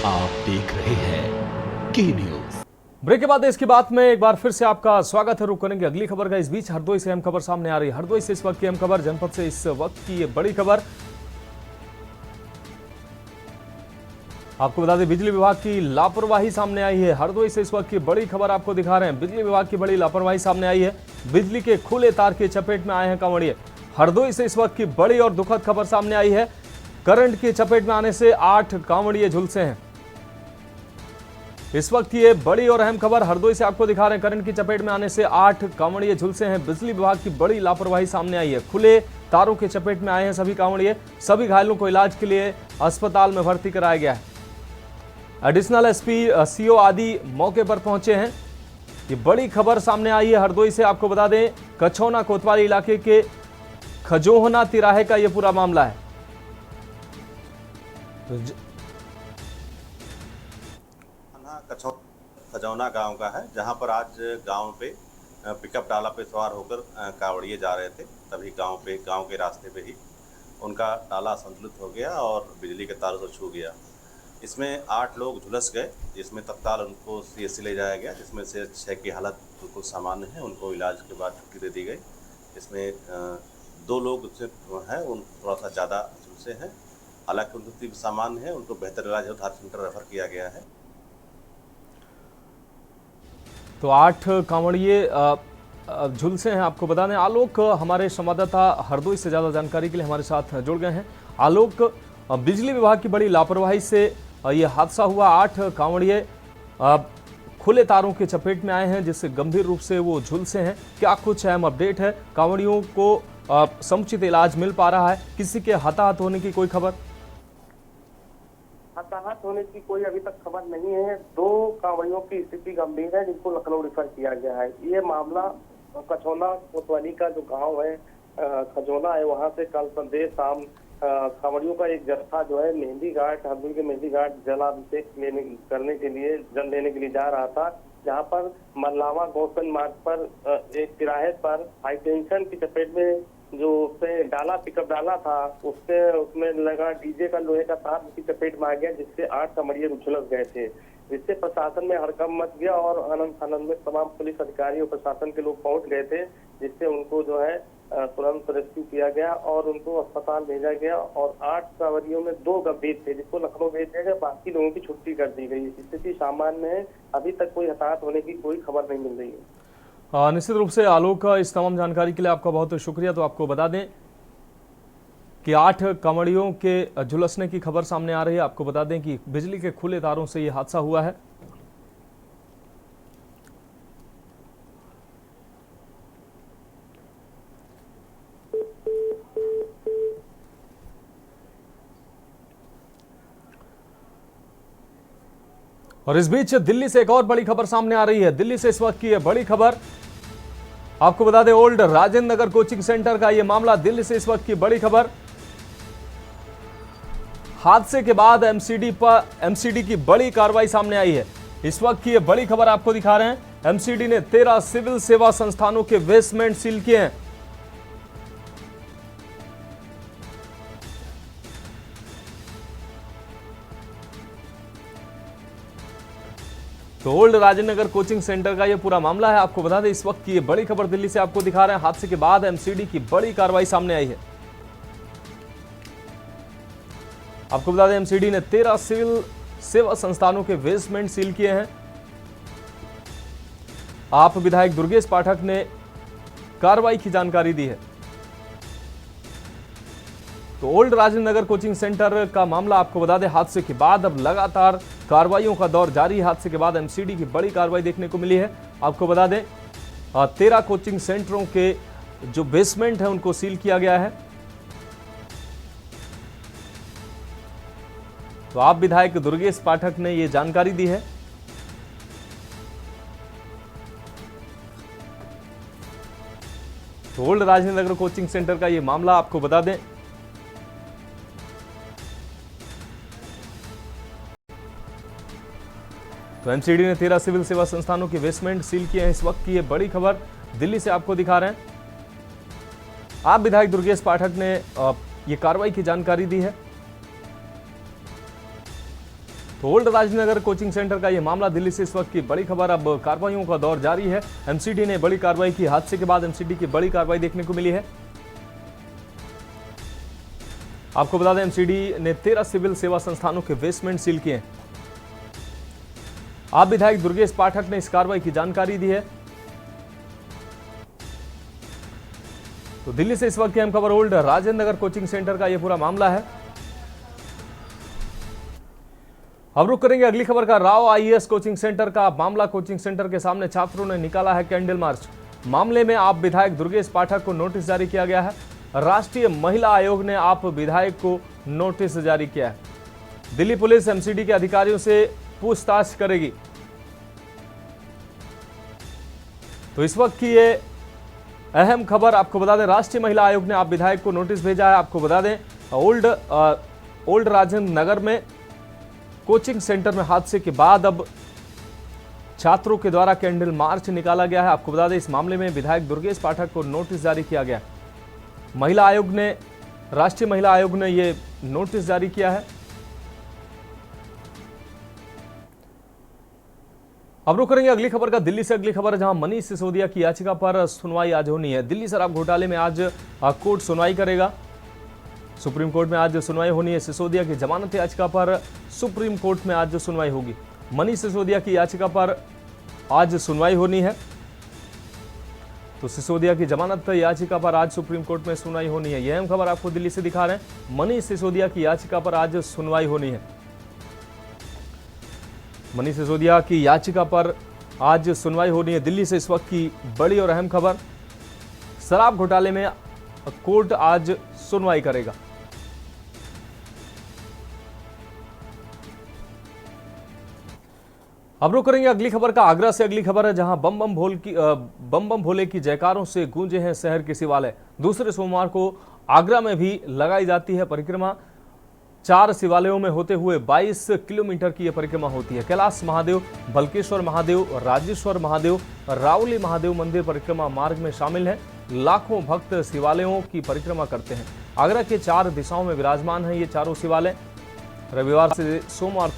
आप देख रहे हैं की न्यूज। ब्रेक के बाद इसकी बात में एक बार फिर से आपका स्वागत है। रुक करेंगे अगली खबर का। इस बीच हरदोई से अहम खबर सामने आ रही है। हरदोई से इस वक्त की अहम खबर, जनपद से इस वक्त की ये बड़ी खबर। आपको बता दें बिजली विभाग की लापरवाही सामने आई है। हरदोई से इस वक्त की बड़ी खबर आपको दिखा रहे हैं। बिजली विभाग की बड़ी लापरवाही सामने आई है। बिजली के खुले तार की चपेट में आए हैं कांवड़िए। हरदोई से इस वक्त की बड़ी और दुखद खबर सामने आई है। करंट की चपेट में आने से 8 कांवड़िए झुलसे हैं। इस वक्त ये बड़ी और अहम खबर हरदोई से आपको दिखा रहे हैं। करंट की चपेट में आने से 8 कांवड़िए झुलसे हैं। बिजली विभाग की बड़ी लापरवाही सामने आई है। खुले तारों की चपेट में आए हैं सभी कांवड़िए। सभी घायलों को इलाज के लिए अस्पताल में भर्ती कराया गया है। एडिशनल एसपी, सीओ आदि मौके पर पहुंचे हैं। ये बड़ी खबर सामने आई है हरदोई से। आपको बता दें कछौना कोतवाली इलाके के खजोहना तिराहे का यह पूरा मामला है। खजौना गांव का है, जहां पर आज गांव पे पिकअप डाला पे सवार होकर कावड़िए जा रहे थे। तभी गांव के रास्ते पे ही उनका डाला संतुलित हो गया और बिजली के तारों से छू गया। इसमें 8 लोग झुलस गए, जिसमें तत्काल उनको सीएससी ले जाया गया, जिसमें से 6 की हालत बिल्कुल सामान्य है। उनको इलाज के बाद छुट्टी दे दी गई। इसमें 2 लोग हैं, उन थोड़ा सा ज़्यादा झुलसे हैं, हालांकि उनकी स्थिति सामान्य है। उनको बेहतर इलाज हेतु सेंटर रेफर किया गया है। तो 8 कांवड़िए झुलसे हैं। आपको बता दें आलोक हमारे संवाददाता हरदोई से ज़्यादा जानकारी के लिए हमारे साथ जुड़ गए हैं। आलोक, बिजली विभाग की बड़ी लापरवाही से ये हादसा हुआ। 8 कांवड़िए खुले तारों की चपेट में आए हैं, जिससे गंभीर रूप से वो झुलसे हैं। क्या कुछ अहम अपडेट है? कांवड़ियों को समुचित इलाज मिल पा रहा है? किसी के हताहत होने की कोई खबर? हताहत होने की कोई अभी तक खबर नहीं है। 2 कांवड़ियों की स्थिति गंभीर है, जिनको लखनऊ रेफर किया गया है। ये मामला कछौना कोतवाली का जो गांव है खजौना है, वहां से कल संदेश शाम कांवड़ियों का एक जत्था जो है मेहंदी घाट, हरदोई के मेहंदी घाट जलाभिषेक करने के लिए, जल लेने के लिए जा रहा था, जहां पर मल्लावा गौसन मार्ग पर एक तिराहे पर हाई टेंशन की चपेट में जो उससे डाला, पिकअप डाला था, उसमें लगा डीजे का लोहे का तार उसकी चपेट में आ गया, जिससे 8 कांवड़िये उछलस गए थे, जिससे प्रशासन में हड़कंप मच गया और आनंद में तमाम पुलिस अधिकारी और प्रशासन के लोग पहुंच गए थे, जिससे उनको जो है तुरंत रेस्क्यू किया गया और उनको अस्पताल भेजा गया। और 8 कांवड़ियों में 2 गंभीर थे, जिसको लखनऊ भेज दिया गया, बाकी लोगों की छुट्टी कर दी गई। स्थिति सामान्य है, अभी तक कोई हताहत होने की कोई खबर नहीं मिल रही है। निश्चित रूप से आलोक, इस तमाम जानकारी के लिए आपका बहुत शुक्रिया। तो आपको बता दें कि 8 कांवड़ियों के झुलसने की खबर सामने आ रही है। आपको बता दें कि बिजली के खुले तारों से यह हादसा हुआ है। और इस बीच दिल्ली से एक और बड़ी खबर सामने आ रही है। दिल्ली से इस वक्त की बड़ी खबर आपको बता दें, old Rajendra Nagar coaching centre का यह मामला। दिल्ली से इस वक्त की बड़ी खबर, हादसे के बाद एमसीडी की बड़ी कार्रवाई सामने आई है। इस वक्त की यह बड़ी खबर आपको दिखा रहे हैं। एमसीडी ने 13 सिविल सेवा संस्थानों के बेसमेंट सील किए हैं। तो old Rajendra Nagar coaching centre का यह पूरा मामला है। आपको बता दें, इस वक्त की यह बड़ी खबर दिल्ली से आपको दिखा रहे हैं। हादसे के बाद एमसीडी की बड़ी कार्रवाई सामने आई है। आपको बता दें, एमसीडी ने 13 सिविल सेवा संस्थानों के बेसमेंट सील किए हैं। आप विधायक दुर्गेश पाठक ने कार्रवाई की जानकारी दी है। तो old Rajendra Nagar coaching centre का मामला आपको बता दें, हादसे के बाद अब लगातार कार्रवाइयों का दौर जारी है। हादसे के बाद एमसीडी की बड़ी कार्रवाई देखने को मिली है। आपको बता दें, 13 कोचिंग सेंटरों के जो बेसमेंट है उनको सील किया गया है। तो आप विधायक दुर्गेश पाठक ने यह जानकारी दी है। तो old Rajendra Nagar coaching centre का यह मामला आपको बता दें, तो एमसीडी ने 13 सिविल सेवा संस्थानों के बेसमेंट सील किए हैं। इस वक्त की यह बड़ी खबर दिल्ली से आपको दिखा रहे हैं। आप विधायक दुर्गेश पाठक ने यह कार्रवाई की जानकारी दी है। तो old Rajendra Nagar coaching centre का यह मामला दिल्ली से इस वक्त की बड़ी खबर। अब कार्रवाइयों का दौर जारी है। एमसीडी ने बड़ी कार्रवाई की। हादसे के बाद एमसीडी की बड़ी कार्रवाई देखने को मिली है। आपको बता दें, एमसीडी ने 13 सिविल सेवा संस्थानों के बेसमेंट सील किए हैं। आप विधायक दुर्गेश पाठक ने इस कार्रवाई की जानकारी दी है। तो दिल्ली से इस वक्त की अहम खबर, old Rajendra Nagar coaching centre का यह पूरा मामला है। अब रुक करेंगे अगली खबर का। राव आईएएस कोचिंग सेंटर का मामला। कोचिंग सेंटर के सामने छात्रों ने निकाला है कैंडल मार्च। मामले में आप विधायक दुर्गेश पाठक को नोटिस जारी किया गया है। राष्ट्रीय महिला आयोग ने आप विधायक को नोटिस जारी किया है। दिल्ली पुलिस एमसीडी के अधिकारियों से पूछताछ करेगी। तो इस वक्त की ये अहम खबर आपको बता दें, राष्ट्रीय महिला आयोग ने आप विधायक को नोटिस भेजा है। आपको बता दें, ओल्ड राजेंद्र नगर में कोचिंग सेंटर में हादसे के बाद अब छात्रों के द्वारा कैंडल मार्च निकाला गया है। आपको बता दें, इस मामले में विधायक दुर्गेश पाठक को नोटिस जारी किया गया। महिला आयोग ने, राष्ट्रीय महिला आयोग ने यह नोटिस जारी किया है। अब रुक करेंगे अगली खबर का। दिल्ली से अगली खबर, जहां मनीष सिसोदिया की याचिका पर सुनवाई आज होनी है। दिल्ली शराब घोटाले में आज कोर्ट सुनवाई करेगा। सुप्रीम कोर्ट में आज सुनवाई होनी है। सिसोदिया की जमानत याचिका पर सुप्रीम कोर्ट में आज सुनवाई होगी। मनीष सिसोदिया की याचिका पर आज सुनवाई होनी है। तो सिसोदिया की जमानत याचिका पर आज सुप्रीम कोर्ट में सुनवाई होनी है। यह अहम खबर आपको दिल्ली से दिखा रहे हैं। मनीष सिसोदिया की याचिका पर आज सुनवाई होनी है। मनीष सिसोदिया की याचिका पर आज सुनवाई होनी है। दिल्ली से इस वक्त की बड़ी और अहम खबर, शराब घोटाले में कोर्ट आज सुनवाई करेगा। अब रुक करेंगे अगली खबर का। आगरा से अगली खबर है, जहां बम बम भोले की जयकारों से गूंजे हैं शहर के शिवालय। दूसरे सोमवार को आगरा में भी लगाई जाती है परिक्रमा। 4 शिवालयों में होते हुए 22 किलोमीटर की यह परिक्रमा होती है। कैलाश महादेव, बल्केश्वर महादेव, राजेश्वर महादेव, रावली महादेव मंदिर परिक्रमा मार्ग में शामिल है। लाखों भक्त शिवालयों की परिक्रमा करते हैं। आगरा के 4 दिशाओं में विराजमान है ये चारों शिवालय। रविवार से सोमवार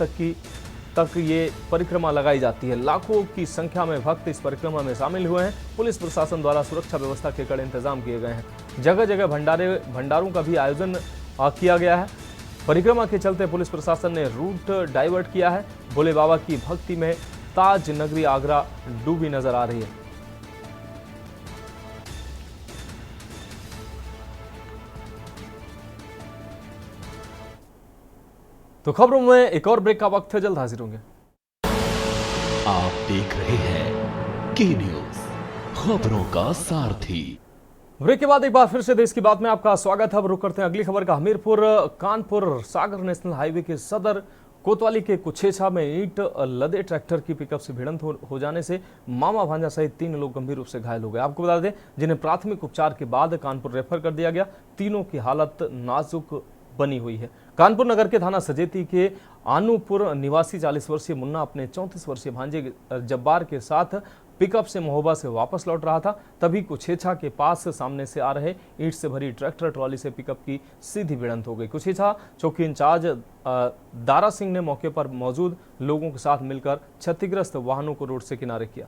तक ये परिक्रमा लगाई जाती है। लाखों की संख्या में भक्त इस परिक्रमा में शामिल हुए हैं। पुलिस प्रशासन द्वारा सुरक्षा व्यवस्था के कड़े इंतजाम किए गए हैं। जगह जगह भंडारों का भी आयोजन किया गया है। परिक्रमा के चलते पुलिस प्रशासन ने रूट डाइवर्ट किया है। भोले बाबा की भक्ति में ताज नगरी आगरा डूबी नजर आ रही है। तो खबरों में एक और ब्रेक का वक्त है, जल्द हाजिर होंगे। आप देख रहे हैं के न्यूज, खबरों का सारथी। ब्रेक के बाद एक बार फिर से देश की बात में आपका स्वागत है। अब रुक करते हैं अगली खबर का। हमीरपुर कानपुर सागर नेशनल हाईवे के सदर कोतवाली के कुछेछा में ईंट लदे ट्रैक्टर की पिकअप से भिड़ंत हो जाने से मामा भांजा सहित 3 लोग गंभीर रूप से घायल हो गए। आपको बता दें, जिन्हें प्राथमिक उपचार के बाद कानपुर रेफर कर दिया गया। तीनों की हालत नाजुक बनी हुई है। कानपुर नगर के थाना सजेती के आनूपुर निवासी 40 वर्षीय मुन्ना अपने 34 वर्षीय भांजे जब्बार के साथ पिकअप से महोबा से वापस लौट रहा था। तभी कुछेछा के पास सामने से आ रहे ईंट से भरी ट्रैक्टर ट्रॉली से पिकअप की सीधी भिड़ंत हो गई। कुछेछा चौकी इंचार्ज दारा सिंह ने मौके पर मौजूद लोगों के साथ मिलकर क्षतिग्रस्त वाहनों को रोड से किनारे किया।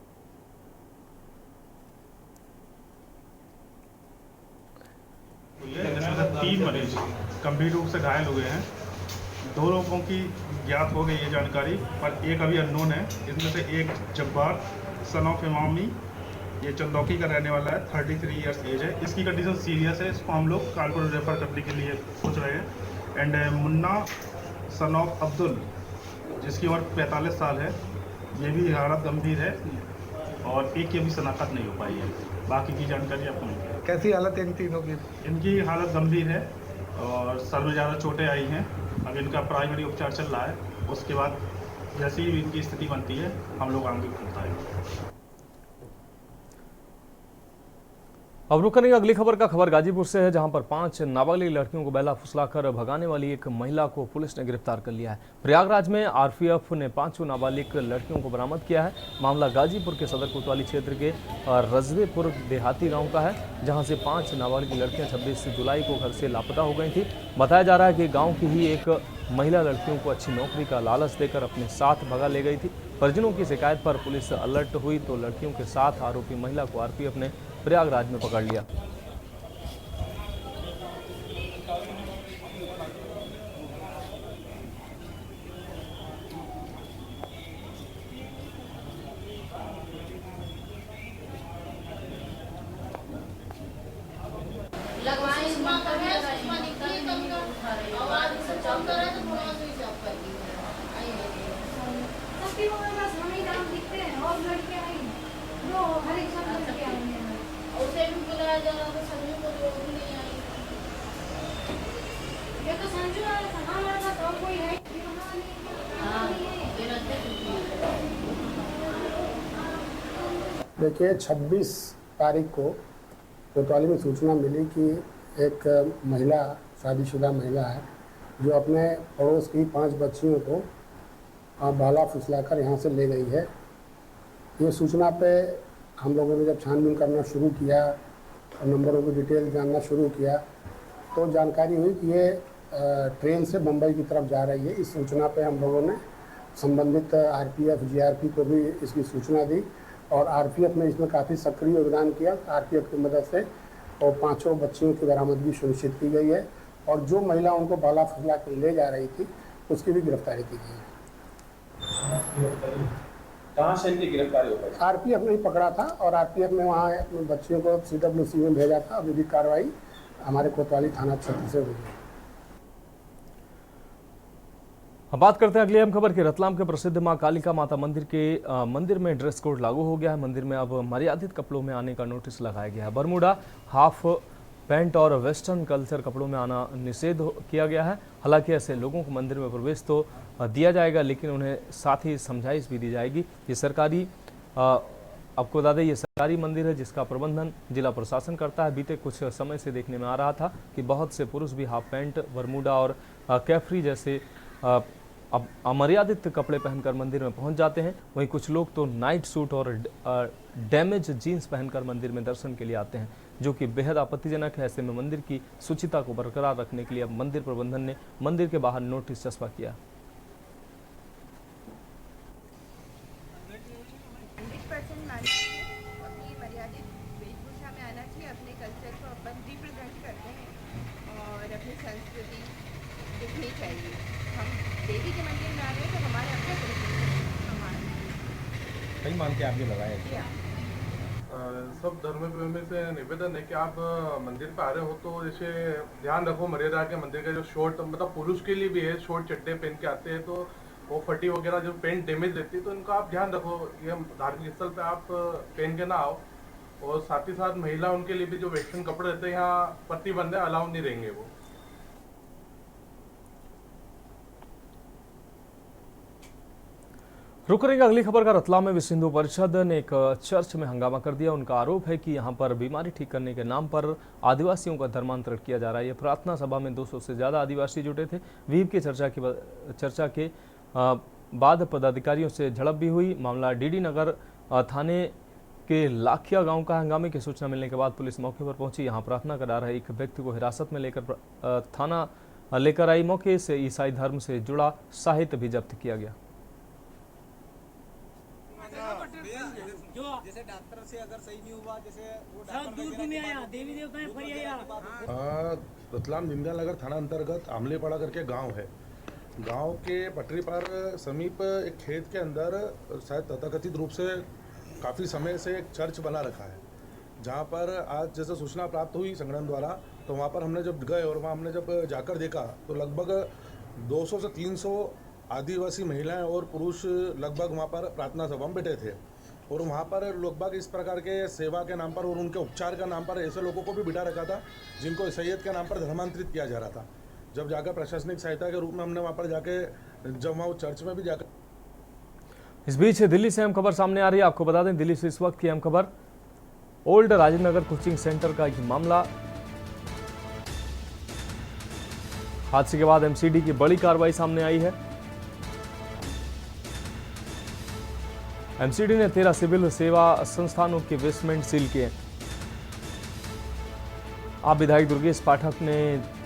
जिसमें से 3 मरीज गंभीर रूप से घायल हुए हैं। 2 लोगों की ज्ञात हो गई है जानकारी, पर एक अभी अननोन है। इसमें से एक जब्बार सन ऑफ इमामी, ये चंदौकी का रहने वाला है, 33 ईयर्स एज है। इसकी कंडीशन सीरियस है, इसको हम लोग कानपुर रेफर करने के लिए सोच रहे हैं। And Munna son of Abdul, जिसकी उम्र 45 साल है, ये भी हालत गंभीर है और एक की अभी शनाख्त नहीं हो पाई है। बाकी की जानकारी आपको मिल गई। कैसी हालत है इन तीनों की? इनकी हालत गंभीर है और सर में ज़्यादा चोटें आई हैं। अब इनका प्राइमरी उपचार चल रहा है। उसके बाद जैसे ही इनकी स्थिति बनती है हम लोग आगे बताएंगे। अब रुक करेंगे अगली खबर का। खबर गाजीपुर से है, जहां पर 5 नाबालिग लड़कियों को बहला फुसलाकर भगाने वाली एक महिला को पुलिस ने गिरफ्तार कर लिया है। प्रयागराज में आरपीएफ ने 5 नाबालिग लड़कियों को बरामद किया है। मामला गाजीपुर के सदर कोतवाली क्षेत्र के रजवेपुर देहाती गांव का है, जहां से 5 नाबालिग लड़कियां 26 जुलाई को घर से लापता हो गई थी। बताया जा रहा है कि गाँव की ही एक महिला लड़कियों को अच्छी नौकरी का लालच देकर अपने साथ भगा ले गई थी। परिजनों की शिकायत पर पुलिस अलर्ट हुई तो लड़कियों के साथ आरोपी महिला को आरपीएफ ने प्रयागराज में पकड़ लिया। देखिए, 26 तारीख को कोतवाली में सूचना मिली कि एक महिला, शादीशुदा महिला है, जो अपने पड़ोस की 5 बच्चियों को भाला फुसलाकर यहाँ से ले गई है। ये सूचना पे हम लोगों ने जब छानबीन करना शुरू किया और नंबरों की डिटेल जानना शुरू किया तो जानकारी हुई कि ये ट्रेन से मुंबई की तरफ जा रही है। इस सूचना पे हम लोगों ने संबंधित आरपीएफ, जीआरपी को भी इसकी सूचना दी और आरपीएफ ने इसमें काफ़ी सक्रिय योगदान किया। आरपीएफ की मदद से और 5 बच्चियों की बरामदगी सुनिश्चित की गई है और जो महिला उनको भाला फुसला कर ले जा रही थी उसकी भी गिरफ्तारी की गई है। कहाँ से इनकी गिरफ्तारी हो पाई? आरपीएफ ने ही पकड़ा था और आरपीएफ ने वहाँ अपने बच्चियों को सीडब्ल्यूसी में भेजा था। विधिक कार्रवाई हमारे कोतवाली थाना क्षेत्र से हुई है। अब बात करते हैं अगली अहम खबर की। रतलाम के प्रसिद्ध मां कालिका माता मंदिर में ड्रेस कोड लागू हो गया है। मंदिर में अब मर्यादित कपड़ों में आने का नोटिस लगाया गया है। बरमूडा, हाफ पैंट और वेस्टर्न कल्चर कपड़ों में आना निषेध किया गया है। हालांकि ऐसे लोगों को मंदिर में प्रवेश तो दिया जाएगा, लेकिन उन्हें साथ ही समझाइश भी दी जाएगी। ये सरकारी आपको बता दें ये सरकारी मंदिर है जिसका प्रबंधन जिला प्रशासन करता है। बीते कुछ समय से देखने में आ रहा था कि बहुत से पुरुष भी हाफ पैंट, बरमूडा और कैफ्री जैसे अमर्यादित कपड़े पहनकर मंदिर में पहुंच जाते हैं। वहीं कुछ लोग तो नाइट सूट और डैमेज जीन्स पहनकर मंदिर में दर्शन के लिए आते हैं, जो कि बेहद आपत्तिजनक है। ऐसे में मंदिर की शुचिता को बरकरार रखने के लिए अब मंदिर प्रबंधन ने मंदिर के बाहर नोटिस चस्पा किया। अपनी मर्यादित वेशभूषा में आना चाहिए, अपने कल्चर को अपन रिप्रेजेंट करते हैं और अपनी संस्कृति दिखनी चाहिए। हम देवी के मंदिर में आ रहे हैं तो हमारे अपने सही मान के आपने लगाया है। सब धर्म प्रेमी से निवेदन है कि आप मंदिर पे आ रहे हो तो जैसे ध्यान रखो मर्यादा के। मंदिर का जो शॉर्ट मतलब पुरुष के लिए भी है, शॉर्ट चड्डे पहन के आते हैं तो वो फटी वगैरह जो पेंट डैमेज रहती है तो इनका आप ध्यान रखो। ये धार्मिक स्थल पे आप पहन के ना आओ। और साथ ही साथ महिला उनके लिए भी जो वेस्टर्न कपड़े रहते हैं यहाँ प्रतिबंध है, अलाउ नहीं रहेंगे वो। रुक करेंगे अगली खबर का। रतलाम में विश्व हिंदू परिषद ने एक चर्च में हंगामा कर दिया। उनका आरोप है कि यहां पर बीमारी ठीक करने के नाम पर आदिवासियों का धर्मांतरण किया जा रहा है। यह प्रार्थना सभा में 200 से ज़्यादा आदिवासी जुटे थे। विहिप की चर्चा के बाद पदाधिकारियों से झड़प भी हुई। मामला डीडी नगर थाने के लाखिया गांव का। हंगामे की सूचना मिलने के बाद पुलिस मौके पर पहुंची। यहां प्रार्थना करा रहे एक व्यक्ति को हिरासत में लेकर थाना लेकर आई। मौके से ईसाई धर्म से जुड़ा साहित्य भी जब्त किया गया। जैसे डॉक्टर से अगर सही नहीं हुआ, जैसे वो देवी देवता रतलाम दीनदयाल नगर थाना अंतर्गत आमलेपाड़ा करके गांव है। गांव के पटरी पार समीप एक खेत के अंदर शायद तथाकथित रूप से काफ़ी समय से एक चर्च बना रखा है, जहां पर आज जैसे सूचना प्राप्त हुई संगठन द्वारा तो वहां पर हमने जब गए और वहां हमने जब जाकर देखा तो लगभग 200 से 300 आदिवासी महिलाएं और पुरुष लगभग वहां पर प्रार्थना सभा में बैठे थे। और वहाँ पर लगभग इस प्रकार के सेवा के नाम पर और उनके उपचार का नाम पर ऐसे लोगों को भी बिठा रखा था जिनको ईसाईयत के नाम पर धर्मांतरित किया जा रहा था। जब जाकर प्रशासनिक सहायता के रूप में हमने वहाँ पर जाके जब वहाँ चर्च में भी जाकर। इस बीच दिल्ली से अहम खबर सामने आ रही है। आपको बता दें दिल्ली से इस वक्त की अहम खबर, old Rajendra Nagar coaching centre का एक मामला। हादसे के बाद एमसीडी की बड़ी कार्रवाई सामने आई है। एमसीडी ने 13 सिविल सेवा संस्थानों के बेसमेंट सील किए। आप विधायक दुर्गेश पाठक ने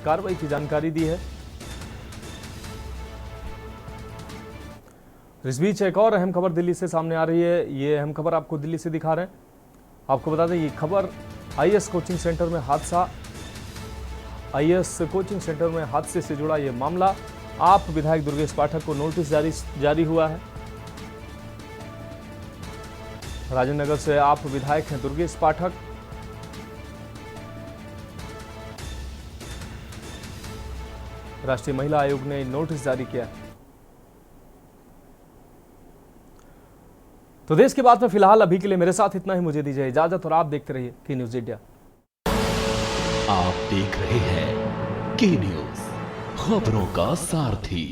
कार्रवाई की जानकारी दी है। इस बीच एक और अहम खबर दिल्ली से सामने आ रही है। ये अहम खबर आपको दिल्ली से दिखा रहे हैं। आपको बता दें ये खबर आईएएस कोचिंग सेंटर में हादसा। आईएएस कोचिंग सेंटर में हादसे से जुड़ा ये मामला। आप विधायक दुर्गेश पाठक को नोटिस जारी हुआ है। राजेंद्र नगर से आप विधायक हैं दुर्गेश पाठक। राष्ट्रीय महिला आयोग ने नोटिस जारी किया। तो देश की बात में फिलहाल अभी के लिए मेरे साथ इतना ही। मुझे दीजिए इजाजत और आप देखते रहिए की न्यूज इंडिया। आप देख रहे हैं की न्यूज, खबरों का सारथी।